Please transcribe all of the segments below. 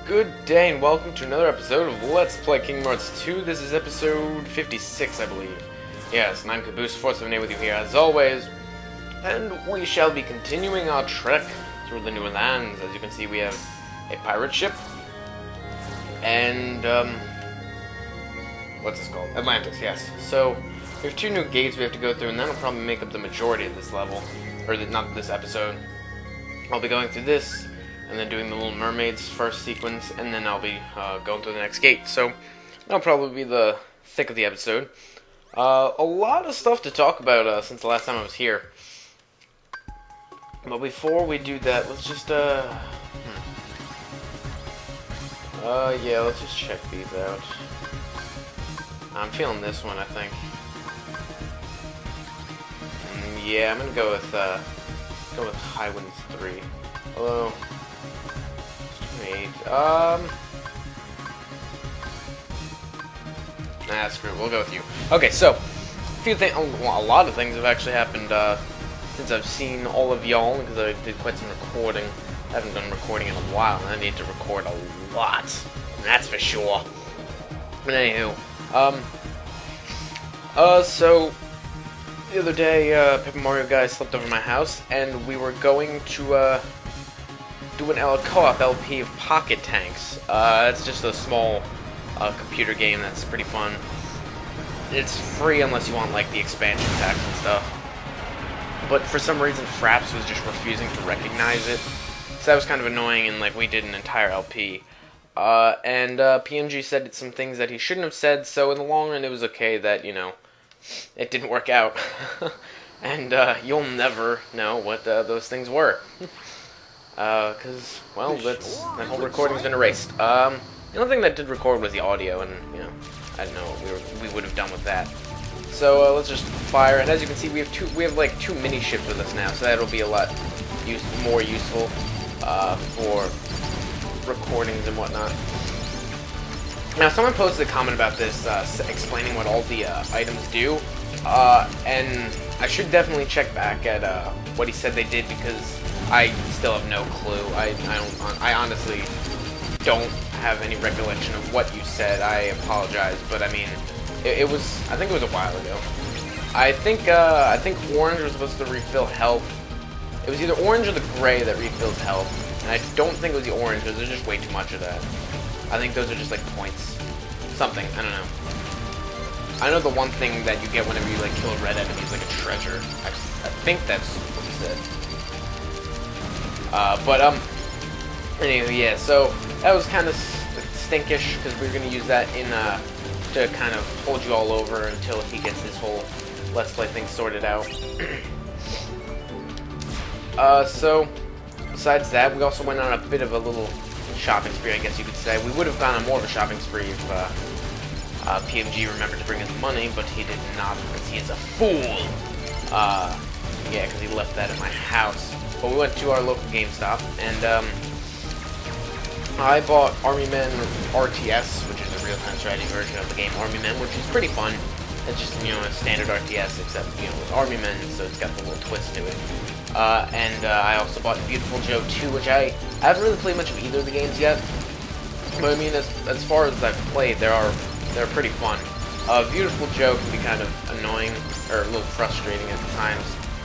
Good day and welcome to another episode of Let's Play Kingdom Hearts 2. This is episode 56, I believe. Yes, and I'm Caboose478 with you here as always. And we shall be continuing our trek through the newer lands. As you can see, we have a pirate ship. And, what's this called? Atlantis, yes. So, we have two new gates we have to go through, and that'll probably make up the majority of this level. Or, not this episode. I'll be going through this, and then doing the Little Mermaid's first sequence, and then I'll be going to the next gate. So, that'll probably be the thick of the episode. A lot of stuff to talk about since the last time I was here. But before we do that, let's just, yeah, let's just check these out. I'm feeling this one, I think. Yeah, I'm gonna go with High Winds 3. Although, 28. Nah, screw it. We'll go with you. Okay, so a lot of things have actually happened since I've seen all of y'all, because I did quite some recording. I haven't done recording in a while, and I need to record a lot. That's for sure. But anywho, so the other day, Paper Mario guy slept over my house, and we were going to do an co-op LP of Pocket Tanks. It's just a small computer game that's pretty fun. It's free unless you want like the expansion packs and stuff. But for some reason, Fraps was just refusing to recognize it, so that was kind of annoying. And like we did an entire LP, and PMG said some things that he shouldn't have said. So in the long run, it was okay that it didn't work out, and you'll never know what those things were. Because, well, that whole recording's been erased. The only thing that did record was the audio, and, I don't know what we would have done with that. So, let's just fire, and as you can see, we have like two mini-ships with us now, so that'll be a lot more useful, for recordings and whatnot. Now, someone posted a comment about this, explaining what all the, items do, and I should definitely check back at, what he said they did, because I still have no clue. I honestly don't have any recollection of what you said. I apologize, but I mean, I think it was a while ago. I think orange was supposed to refill health. It was either orange or the gray that refills health, and I don't think it was the orange, because there's just way too much of that. I think those are just like points. Something, I don't know. I know the one thing that you get whenever you like kill a red enemy is like a treasure. I think that's what he said. Anyway, yeah, so that was kind of stinkish, because we were going to use that to kind of hold you all over until he gets his whole Let's Play thing sorted out. So, besides that, we also went on a bit of a little shopping spree, I guess you could say. We would have gone on more of a shopping spree if PMG remembered to bring his money, but he did not, because he is a fool. Yeah, because he left that at my house. But we went to our local GameStop, and I bought Army Men RTS, which is a real-time strategy version of the game Army Men, which is pretty fun. It's just, a standard RTS, except, with Army Men, so it's got the little twist to it. And I also bought Beautiful Joe 2, which I haven't really played much of either of the games yet. But I mean, as far as I've played, they're pretty fun. Beautiful Joe can be kind of annoying, or a little frustrating at times,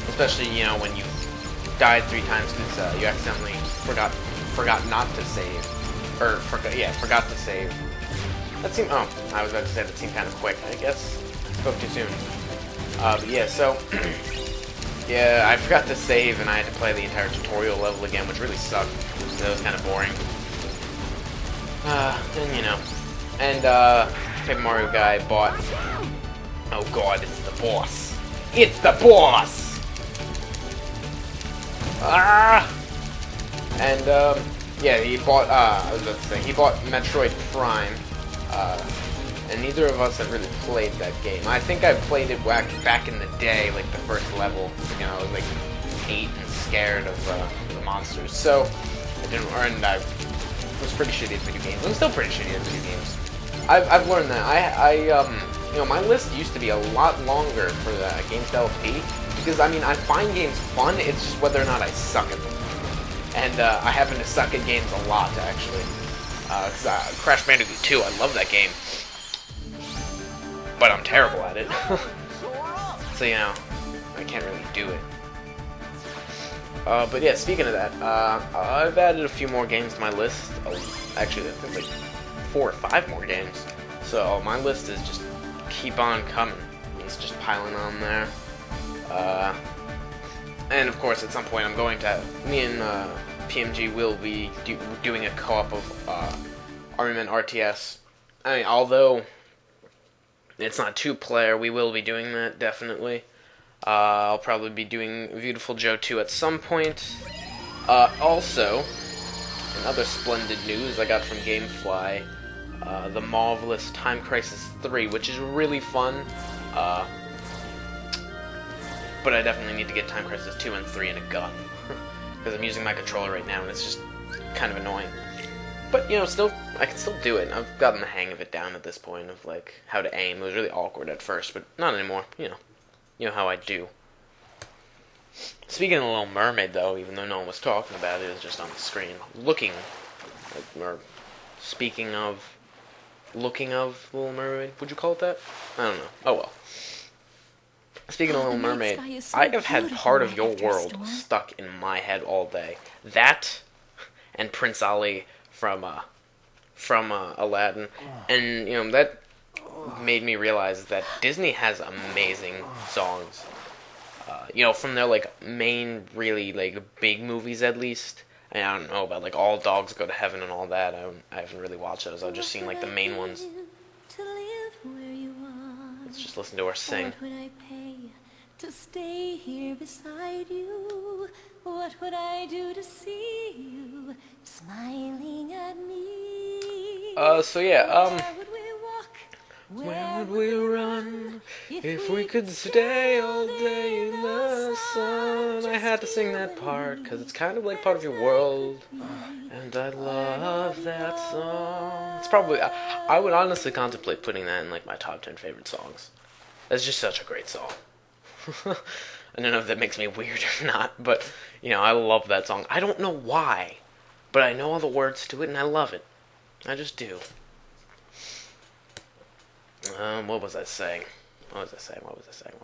especially, when you died 3 times because you accidentally forgot not to save, or forgot to save. That seemed, I was about to say that seemed kind of quick. I guess spoke too soon. But yeah, so yeah, I forgot to save, and I had to play the entire tutorial level again, which really sucked. So it was kind of boring. And Paper Mario guy bought. Oh God, it's the boss! It's the boss! And, yeah, he bought, I was about to say, he bought Metroid Prime, and neither of us have really played that game. I think I played it back in the day, like the first level, I was like 8 and scared of, the monsters, so, and I was pretty shitty at video games. I'm still pretty shitty at video games. I've learned that. My list used to be a lot longer for the games LP, because, I mean, I find games fun, it's just whether or not I suck at them. And I happen to suck at games a lot, actually. Crash Bandicoot 2, I love that game. But I'm terrible at it. So, you know, I can't really do it. But yeah, speaking of that, I've added a few more games to my list. Actually, I think like 4 or 5 more games. So my list is just keep on coming. It's just piling on there. And of course, at some point, I'm going to. Me and PMG will be doing a co-op of Army Men RTS. I mean, although it's not 2-player, we will be doing that definitely. I'll probably be doing Beautiful Joe 2 at some point. Also, in other splendid news I got from GameFly, the marvelous Time Crisis 3, which is really fun. But I definitely need to get Time Crisis 2 and 3 in a gun. Because I'm using my controller right now and it's just kind of annoying. But, you know, I can still do it. I've gotten the hang of it down at this point of, like, how to aim. It was really awkward at first, but not anymore, you know. You know how I do. Speaking of The Little Mermaid, though, even though no one was talking about it, it was just on the screen. Speaking of Little Mermaid, would you call it that? I don't know. Oh well. Speaking of Little Mermaid, I have had Part of Your World stuck in my head all day. That and Prince Ali from Aladdin, and you know that made me realize that Disney has amazing songs. You know, from their like main really like big movies at least. I mean, I don't know about like All Dogs Go to Heaven and all that. I haven't really watched those. I've just seen like the main ones. Let's just listen to her sing. What would I pay to stay here beside you? What would I do to see you smiling at me? So yeah, Where would we walk? where would we run if we could stay all day in the sun? I had to sing that part because it's kind of like Part of Your World, and I love that song. It's probably, I would honestly contemplate putting that in like my top 10 favorite songs. That's just such a great song. I don't know if that makes me weird or not, but you know, I love that song. I don't know why, but I know all the words to it and I love it. I just do. What was I saying? What was I saying?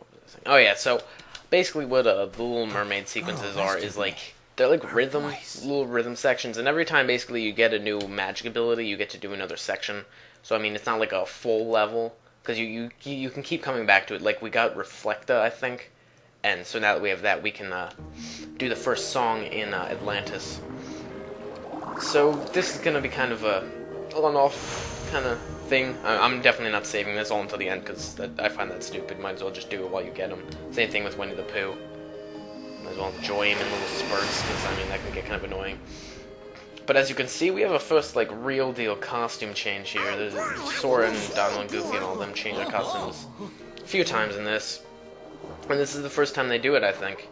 Oh yeah, so basically what the Little Mermaid sequences are is like, they're like little rhythm sections, and every time basically you get a new magic ability, you get to do another section. So I mean, it's not like a full level, because you can keep coming back to it. Like we got Reflecta, I think, and so now that we have that, we can do the first song in Atlantis. So this is gonna be kind of a on-off kind of thing. I'm definitely not saving this all until the end because I find that stupid. Might as well just do it while you get them. Same thing with Winnie the Pooh. Might as well enjoy him in little spurts because I mean that can get kind of annoying. But as you can see, we have a first like real deal costume change here. There's Sora and Donald and Goofy and all of them change their costumes a few times in this, and this is the first time they do it, I think,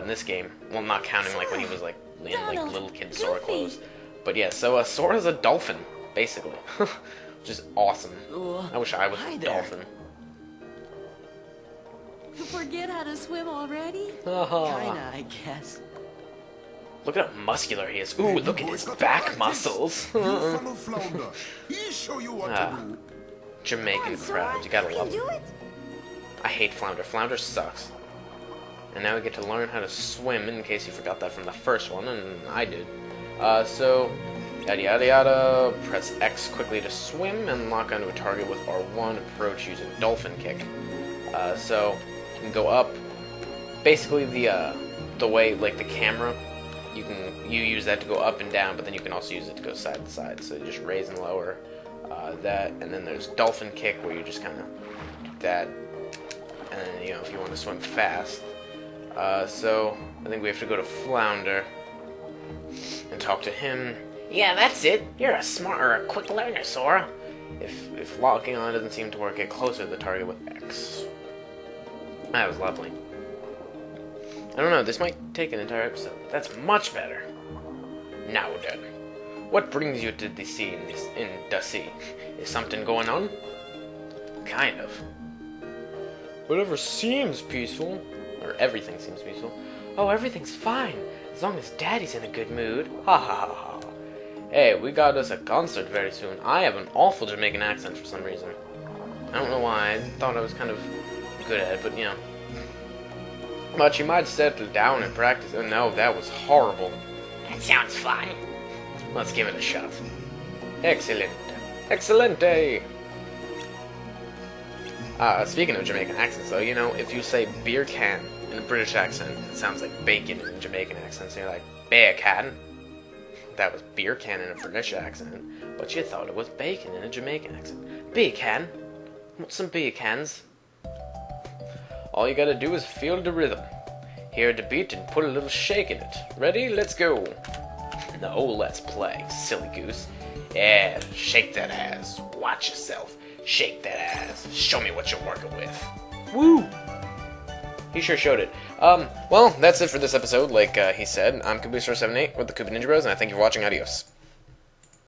in this game. Well, not counting like when he was like in like little kid Sora clothes. But yeah, so Sora's a dolphin basically. Which is awesome. I wish I was a dolphin. You forget how to swim already? Kinda, I guess. Look at how muscular he is. Ooh, look at his back muscles. Jamaican crabs, you gotta love them. I hate flounder. Flounder sucks. And now we get to learn how to swim, in case you forgot that from the first one, and I did. So, yada yada yada, press X quickly to swim, and lock onto a target with R1, approach using Dolphin Kick. So, you can go up. Basically, the way, like, the camera, you use that to go up and down, but then you can also use it to go side to side. So you just raise and lower that, and then there's Dolphin Kick, where you just kind of do that, and then, you know, if you want to swim fast. So, I think we have to go to Flounder and talk to him. Yeah, that's it. You're a quick learner, Sora. If locking on doesn't seem to work, get closer to the target with X. That was lovely. I don't know, this might take an entire episode. That's much better. Now then, what brings you to the sea in the sea? Is something going on? Kind of. Whatever seems peaceful, or everything seems peaceful. Oh, everything's fine, as long as Daddy's in a good mood. Ha ha ha ha. Hey, we got us a concert very soon. I have an awful Jamaican accent for some reason. I don't know why. I thought I was kind of good at it, but you know. But you might settle down and practice. Oh no, that was horrible. That sounds fine. Let's give it a shot. Excellent. Excelente! Speaking of Jamaican accents, though, you know, if you say beer can in a British accent, it sounds like bacon in a Jamaican accent, so you're like, beer can. That was beer can in a British accent, but you thought it was bacon in a Jamaican accent. Beer can? Want some beer cans? All you gotta do is feel the rhythm. Hear the beat and put a little shake in it. Ready? Let's go. No, let's play, silly goose. Yeah, shake that ass. Watch yourself. Shake that ass. Show me what you're working with. Woo! He sure showed it. Well, that's it for this episode. Like he said, I'm KoopaNinjaBros with the KoopaNinjaBros, and I thank you for watching. Adios.